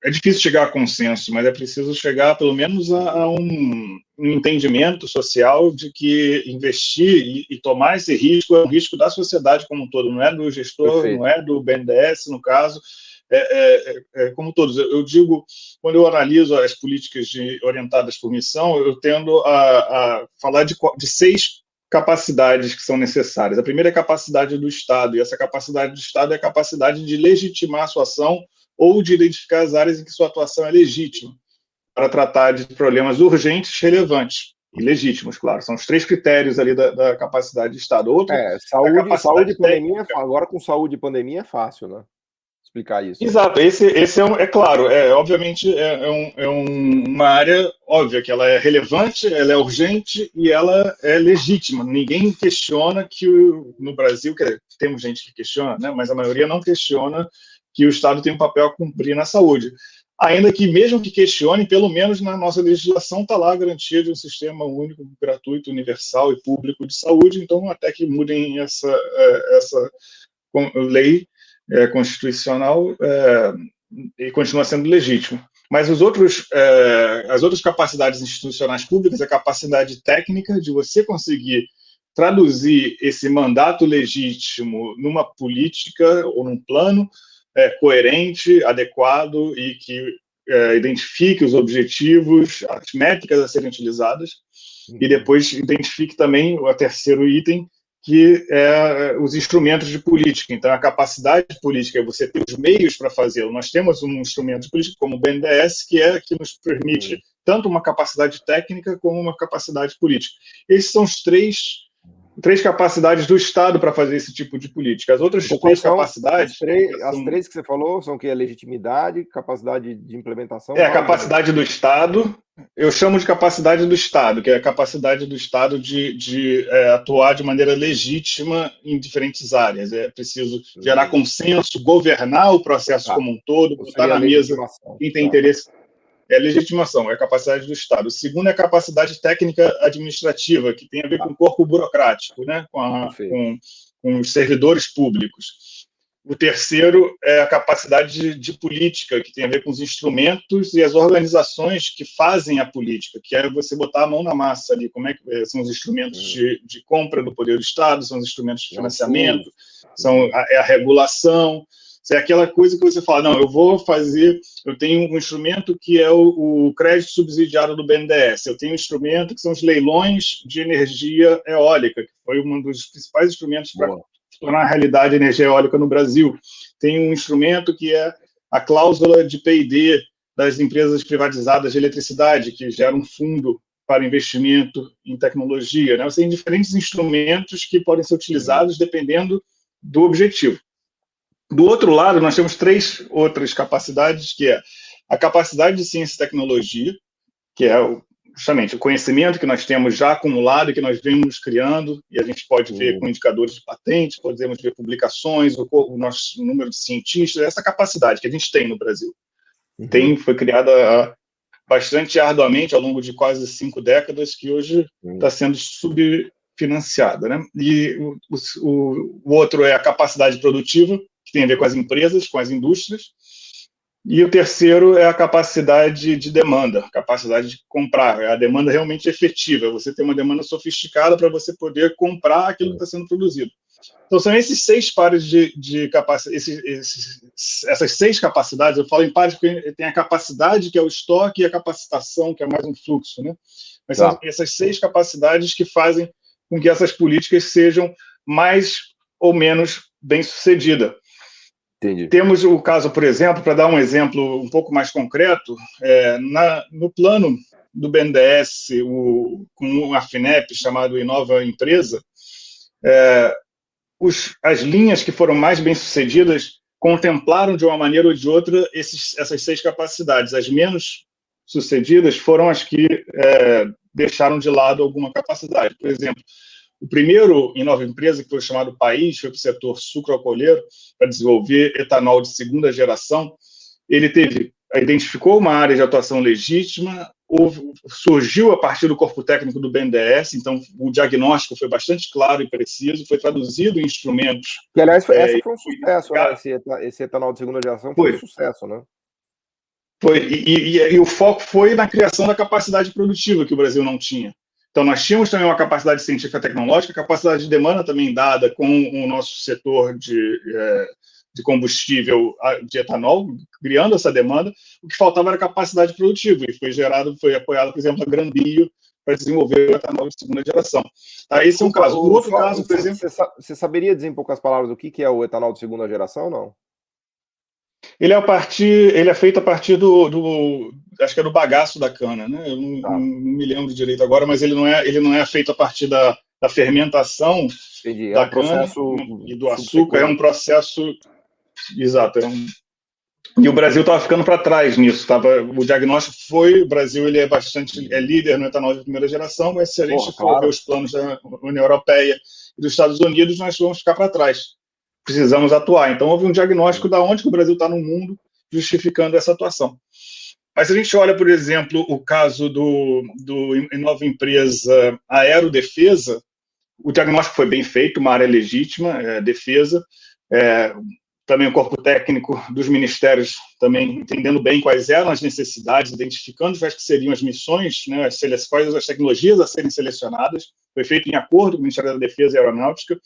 é difícil chegar a consenso, mas é preciso chegar pelo menos a um entendimento social de que investir e tomar esse risco é um risco da sociedade como um todo, não é do gestor, não Perfeito. é do BNDES, no caso, como todos. Eu digo, quando eu analiso as políticas orientadas por missão, eu tendo a falar de 6 capacidades que são necessárias. A primeira é a capacidade do Estado, e essa capacidade do Estado é a capacidade de legitimar a sua ação ou de identificar as áreas em que sua atuação é legítima, para tratar de problemas urgentes, relevantes e legítimos, claro. São os 3 critérios ali da capacidade de Estado. Outro é a Saúde capacidade e pandemia, técnica. agora com saúde e pandemia é fácil, né? Explicar isso. Exato, esse é claro, obviamente uma área óbvia, que ela é relevante, ela é urgente e ela é legítima. Ninguém questiona que no Brasil, temos gente que questiona, né, mas a maioria não questiona que o Estado tem um papel a cumprir na saúde. Ainda que, mesmo que questione, pelo menos na nossa legislação está lá a garantia de um sistema único, gratuito, universal e público de saúde, então até que mudem essa lei constitucional e continua sendo legítimo. Mas as outras capacidades institucionais públicas, a capacidade técnica de você conseguir traduzir esse mandato legítimo numa política ou num plano coerente, adequado e que identifique os objetivos, as métricas a serem utilizadas, e depois identifique também o terceiro item, que é os instrumentos de política. Então, a capacidade política é você ter os meios para fazê-lo. Nós temos um instrumento de política, como o BNDES, que nos permite tanto uma capacidade técnica como uma capacidade política. Esses são os três capacidades do Estado para fazer esse tipo de política. As outras Então, quais 3 são capacidades as três que você falou? São o que? A legitimidade, capacidade de implementação, é a qual que é? capacidade do Estado. Eu chamo de capacidade do Estado, que é a capacidade do Estado de atuar de maneira legítima em diferentes áreas. É preciso gerar consenso, governar o processo Tá. como um todo, Então botar seria a na mesa legitimação. quem tem Tá. interesse. É a legitimação, é a capacidade do Estado. O segundo é a capacidade técnica administrativa, que tem a ver com Tá. o corpo burocrático, né? Perfeito. Com os servidores públicos. O terceiro é a capacidade de política, que tem a ver com os instrumentos e as organizações que fazem a política, que é você botar a mão na massa ali, como é que são os instrumentos de compra do poder do Estado, são os instrumentos de É o SUS. financiamento, é a regulação, é aquela coisa que você fala, não, eu tenho um instrumento que é o crédito subsidiário do BNDES, eu tenho um instrumento que são os leilões de energia eólica, que foi um dos principais instrumentos para tornar a realidade a energia eólica no Brasil. Tem um instrumento que é a cláusula de P&D das empresas privatizadas de eletricidade, que gera um fundo para investimento em tecnologia. Né? Você tem diferentes instrumentos que podem ser utilizados dependendo do objetivo. Do outro lado, nós temos 3 outras capacidades, que é a capacidade de ciência e tecnologia, que é justamente o conhecimento que nós temos já acumulado e que nós vemos criando, e a gente pode ver com indicadores de patentes, podemos ver publicações, o nosso número de cientistas, essa capacidade que a gente tem no Brasil. Foi criada bastante arduamente ao longo de quase 5 décadas, que hoje está sendo subfinanciada. Né? E o outro é a capacidade produtiva, que tem a ver com as empresas, com as indústrias, E o terceiro é a capacidade de demanda, capacidade de comprar, é a demanda realmente efetiva, você tem uma demanda sofisticada para você poder comprar aquilo que está sendo produzido. Então, são esses 6 pares de capacidade, essas 6 capacidades, eu falo em pares porque tem a capacidade, que é o estoque, e a capacitação, que é mais um fluxo, né? Mas são essas 6 capacidades que fazem com que essas políticas sejam mais ou menos bem-sucedidas. Entendi. Temos o caso, por exemplo, para dar um exemplo um pouco mais concreto, no plano do BNDES, com a FINEP, chamado Inova Empresa, as linhas que foram mais bem-sucedidas contemplaram, de uma maneira ou de outra, essas 6 capacidades. As menos sucedidas foram as que deixaram de lado alguma capacidade. Por exemplo, o primeiro Inova Empresa, que foi chamado País, foi para o setor sucroalcooleiro, para desenvolver etanol de segunda geração. Ele identificou uma área de atuação legítima, surgiu a partir do corpo técnico do BNDES, então o diagnóstico foi bastante claro e preciso, foi traduzido em instrumentos. Que, aliás, essa foi um sucesso, né? Esse etanol de segunda geração foi um sucesso, né? Foi, e o foco foi na criação da capacidade produtiva, que o Brasil não tinha. Então, nós tínhamos também uma capacidade científica e tecnológica, capacidade de demanda também dada com o nosso setor de combustível de etanol, criando essa demanda. O que faltava era capacidade produtiva, e foi apoiado, por exemplo, a Granbio para desenvolver o etanol de segunda geração. Esse é um caso. O outro caso, por exemplo... Você saberia dizer em poucas palavras o que é o etanol de segunda geração, não? Ele é feito a partir acho que é do bagaço da cana, né? Eu não me lembro direito agora, mas ele não é feito a partir da fermentação da cana e do açúcar, é um processo exato. E o Brasil estava ficando para trás nisso. O diagnóstico foi, o Brasil ele é líder no etanol de primeira geração, mas se a gente for ver os planos da União Europeia e dos Estados Unidos, nós vamos ficar para trás. Precisamos atuar. Então, houve um diagnóstico de onde que o Brasil está no mundo, justificando essa atuação. Mas se a gente olha, por exemplo, o caso do Inova Empresa Aerodefesa, o diagnóstico foi bem feito, uma área legítima, defesa, também o corpo técnico dos ministérios também entendendo bem quais eram as necessidades, identificando quais que seriam as missões, né, quais as tecnologias a serem selecionadas, foi feito em acordo com o Ministério da Defesa e Aeronáutica.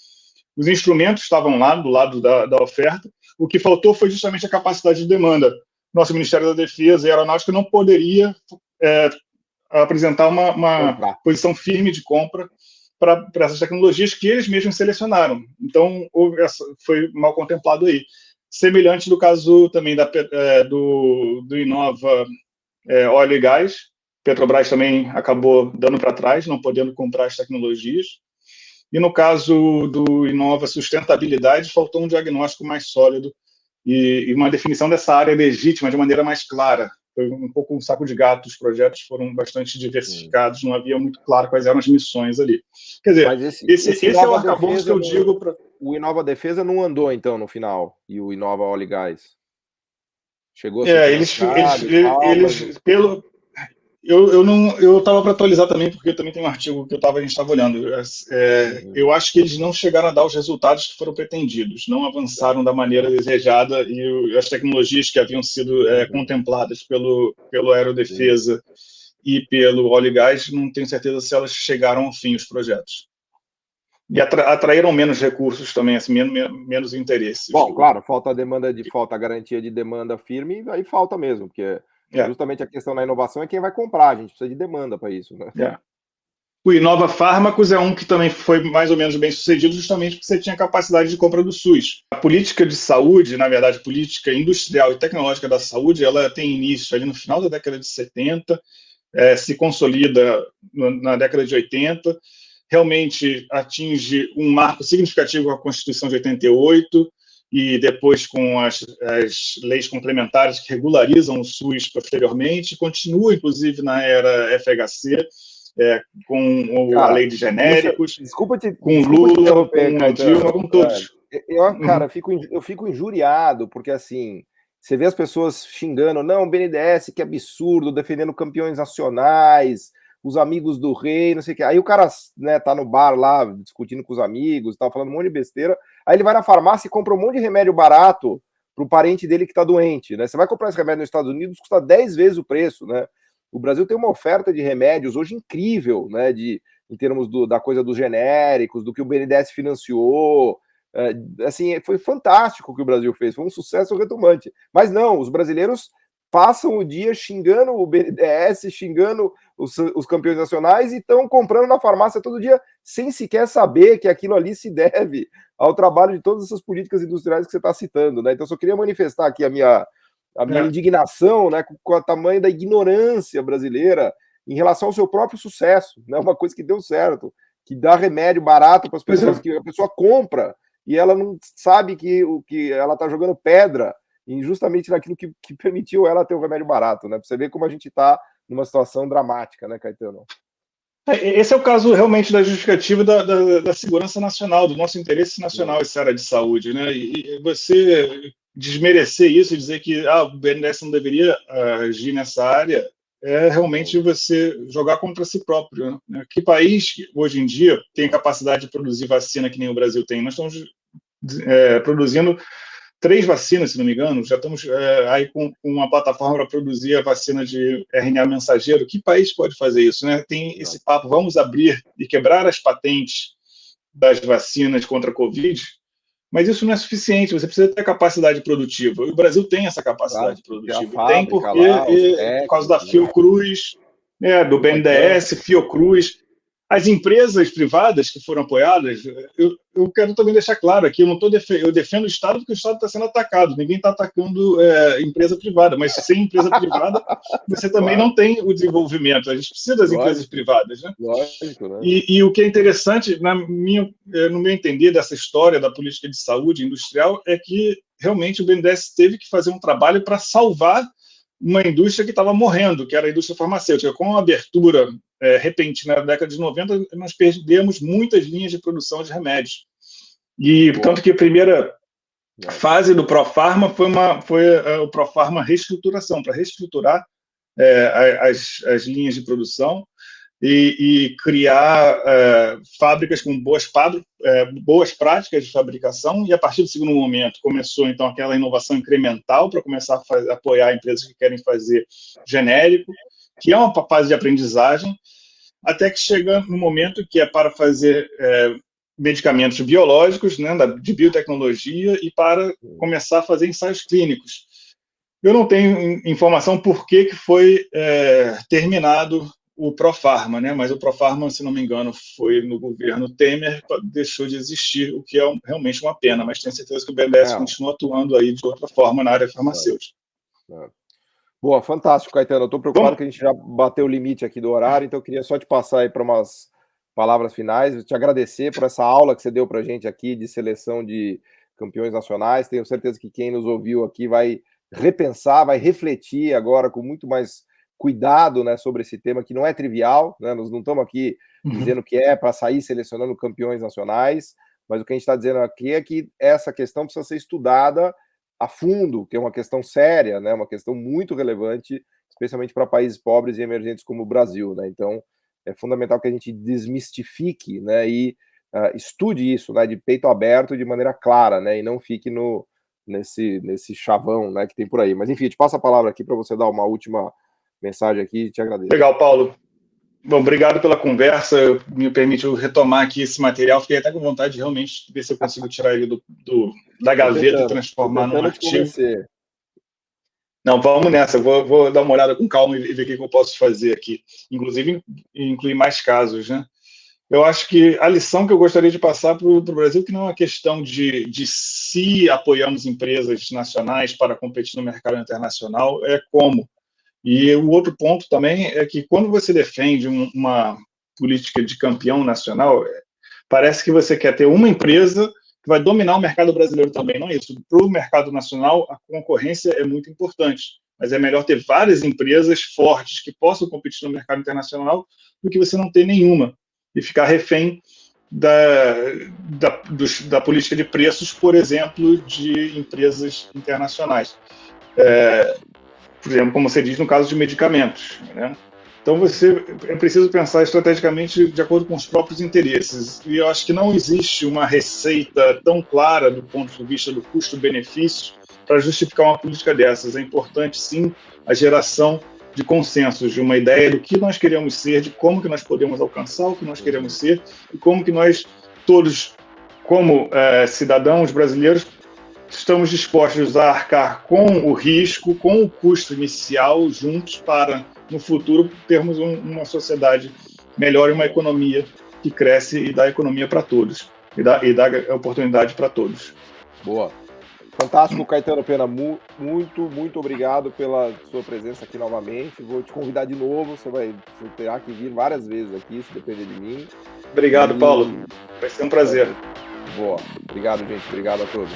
Os instrumentos estavam lá, do lado da oferta. O que faltou foi justamente a capacidade de demanda. Nosso Ministério da Defesa e Aeronáutica não poderia apresentar uma posição firme de compra para essas tecnologias que eles mesmos selecionaram. Então, foi mal contemplado aí. Semelhante do caso também do Inova Óleo e Gás. Petrobras também acabou dando para trás, não podendo comprar as tecnologias. E no caso do Inova Sustentabilidade, faltou um diagnóstico mais sólido e uma definição dessa área legítima de maneira mais clara. Foi um pouco um saco de gato, os projetos foram bastante diversificados, não havia muito claro quais eram as missões ali. Quer dizer, esse é o arcabouço que eu digo para... O Inova Defesa não andou, então, no final, e o Inova Óleo e Gás? Chegou a ser Eu estava para atualizar também, porque também tem um artigo que a gente estava olhando. Eu acho que eles não chegaram a dar os resultados que foram pretendidos, não avançaram da maneira desejada e as tecnologias que haviam sido contempladas pelo Aerodefesa e pelo Óleo e Gás, não tenho certeza se elas chegaram ao fim, os projetos. E atraíram menos recursos também, assim, menos interesse. Bom, claro, falta a garantia de demanda firme, aí falta mesmo, porque justamente a questão da inovação é quem vai comprar, a gente precisa de demanda para isso, né? O Inova Fármacos é um que também foi mais ou menos bem sucedido, justamente porque você tinha capacidade de compra do SUS. A política de saúde, na verdade, a política industrial e tecnológica da saúde, ela tem início ali no final da década de 70, se consolida na década de 80, realmente atinge um marco significativo com a Constituição de 88 e depois com as leis complementares que regularizam o SUS posteriormente, continua, inclusive, na era FHC, com a lei de genéricos, com Lula, com Dilma, com todos. Eu fico injuriado, porque assim, você vê as pessoas xingando, não, BNDES, que absurdo, defendendo campeões nacionais, os amigos do rei, não sei o que. Aí o cara, né, tá no bar lá, discutindo com os amigos, tá falando um monte de besteira, aí ele vai na farmácia e compra um monte de remédio barato para o parente dele que está doente, né? Você vai comprar esse remédio nos Estados Unidos, custa 10 vezes o preço, né? O Brasil tem uma oferta de remédios hoje incrível, né? Em termos da coisa dos genéricos, do que o BNDES financiou. Assim, foi fantástico o que o Brasil fez, foi um sucesso retumbante. Mas não, os brasileiros passam o dia xingando o BNDES, xingando os campeões nacionais e estão comprando na farmácia todo dia, sem sequer saber que aquilo ali se deve ao trabalho de todas essas políticas industriais que você está citando, né? Então, eu só queria manifestar aqui a minha indignação, né, com o tamanho da ignorância brasileira em relação ao seu próprio sucesso, né? Uma coisa que deu certo, que dá remédio barato para as pessoas, que a pessoa compra e ela não sabe que ela está jogando pedra justamente naquilo que permitiu ela ter o remédio barato, né? Pra você ver como a gente está numa situação dramática, né, Caetano? Esse é o caso realmente da justificativa da segurança nacional, do nosso interesse nacional, essa área de saúde, né? E você desmerecer isso e dizer que o BNDES não deveria agir nessa área é realmente você jogar contra si próprio, né? Que país hoje em dia tem capacidade de produzir vacina que nem o Brasil tem? Nós estamos produzindo 3 vacinas, se não me engano, já estamos aí com uma plataforma para produzir a vacina de RNA mensageiro. Que país pode fazer isso, né? Tem esse papo, vamos abrir e quebrar as patentes das vacinas contra a Covid, mas isso não é suficiente, você precisa ter capacidade produtiva. O Brasil tem essa capacidade produtiva. Tem por causa da Fiocruz, do BNDES, Fiocruz. As empresas privadas que foram apoiadas, eu quero também deixar claro aqui, eu defendo o Estado porque o Estado está sendo atacado, ninguém está atacando empresa privada, mas sem empresa privada você também não tem o desenvolvimento, a gente precisa das empresas privadas, né? Lógico, né? E o que é interessante, no meu entender, dessa história da política de saúde industrial, é que realmente o BNDES teve que fazer um trabalho para uma indústria que estava morrendo, que era a indústria farmacêutica. Com a abertura repentina na década de 90, nós perdemos muitas linhas de produção de remédios. E, tanto que a primeira fase do Profarma foi o Profarma reestruturação, para reestruturar as linhas de produção e criar fábricas com boas práticas de fabricação, e a partir do segundo momento começou então aquela inovação incremental para começar a apoiar empresas que querem fazer genérico, que é uma fase de aprendizagem, até que chega no momento que é para fazer medicamentos biológicos, né, de biotecnologia, e para começar a fazer ensaios clínicos. Eu não tenho informação por que foi terminado o Profarma, né? Mas o Profarma, se não me engano, foi no governo Temer, deixou de existir, o que é realmente uma pena, mas tenho certeza que o BNDES continua atuando aí de outra forma na área farmacêutica. Boa, fantástico, Caetano. Eu estou preocupado que a gente já bateu o limite aqui do horário, então eu queria só te passar aí para umas palavras finais, te agradecer por essa aula que você deu para a gente aqui de seleção de campeões nacionais. Tenho certeza que quem nos ouviu aqui vai repensar, vai refletir agora com muito mais cuidado, né, sobre esse tema que não é trivial, né? Nós não estamos aqui dizendo que é para sair selecionando campeões nacionais, mas o que a gente está dizendo aqui é que essa questão precisa ser estudada a fundo, que é uma questão séria, né, uma questão muito relevante, especialmente para países pobres e emergentes como o Brasil, né? Então é fundamental que a gente desmistifique, né, e estude isso, né, de peito aberto, de maneira clara, né, e não fique nesse chavão, né, que tem por aí. Mas enfim, eu te passo a palavra aqui para você dar uma última mensagem aqui, te agradeço. Legal, Paulo. Bom, obrigado pela conversa, me permitiu retomar aqui esse material, fiquei até com vontade de realmente ver se eu consigo tirar ele da gaveta e transformar num artigo. Não, vamos nessa, vou dar uma olhada com calma e ver o que eu posso fazer aqui, inclusive incluir mais casos, né? Eu acho que a lição que eu gostaria de passar para o Brasil, que não é uma questão de se apoiamos empresas nacionais para competir no mercado internacional, é como. E o outro ponto também é que quando você defende uma política de campeão nacional, parece que você quer ter uma empresa que vai dominar o mercado brasileiro também. Não é isso. Para o mercado nacional, a concorrência é muito importante, mas é melhor ter várias empresas fortes que possam competir no mercado internacional do que você não ter nenhuma e ficar refém da política de preços, por exemplo, de empresas internacionais. Por exemplo, como você diz, no caso de medicamentos, né? Então, é preciso pensar estrategicamente de acordo com os próprios interesses. E eu acho que não existe uma receita tão clara do ponto de vista do custo-benefício para justificar uma política dessas. É importante, sim, a geração de consensos, de uma ideia do que nós queremos ser, de como que nós podemos alcançar o que nós queremos ser e como que nós todos, como cidadãos brasileiros, estamos dispostos a arcar com o risco, com o custo inicial juntos para, no futuro, termos uma sociedade melhor e uma economia que cresce e dá economia para todos, e dá oportunidade para todos. Boa. Fantástico, Caetano Pena. Muito obrigado pela sua presença aqui novamente. Vou te convidar de novo. Você terá que vir várias vezes aqui, se depender de mim. Obrigado, Paulo. Vai ser um prazer. Boa. Obrigado, gente. Obrigado a todos.